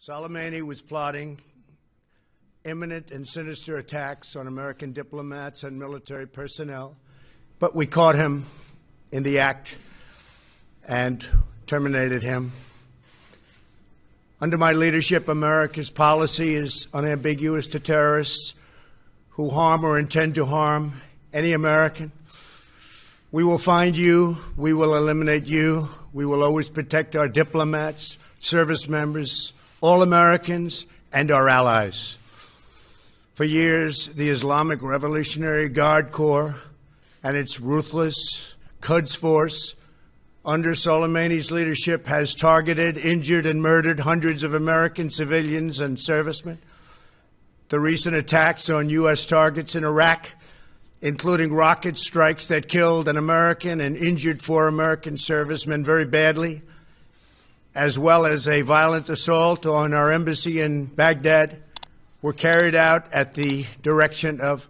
Soleimani was plotting imminent and sinister attacks on American diplomats and military personnel, but we caught him in the act and terminated him. Under my leadership, America's policy is unambiguous to terrorists who harm or intend to harm any American. We will find you. We will eliminate you. We will always protect our diplomats, service members, all Americans, and our allies. For years, the Islamic Revolutionary Guard Corps and its ruthless Quds Force under Soleimani's leadership has targeted, injured, and murdered hundreds of American civilians and servicemen. The recent attacks on U.S. targets in Iraq, including rocket strikes that killed an American and injured 4 American servicemen very badly, as well as a violent assault on our embassy in Baghdad, were carried out at the direction of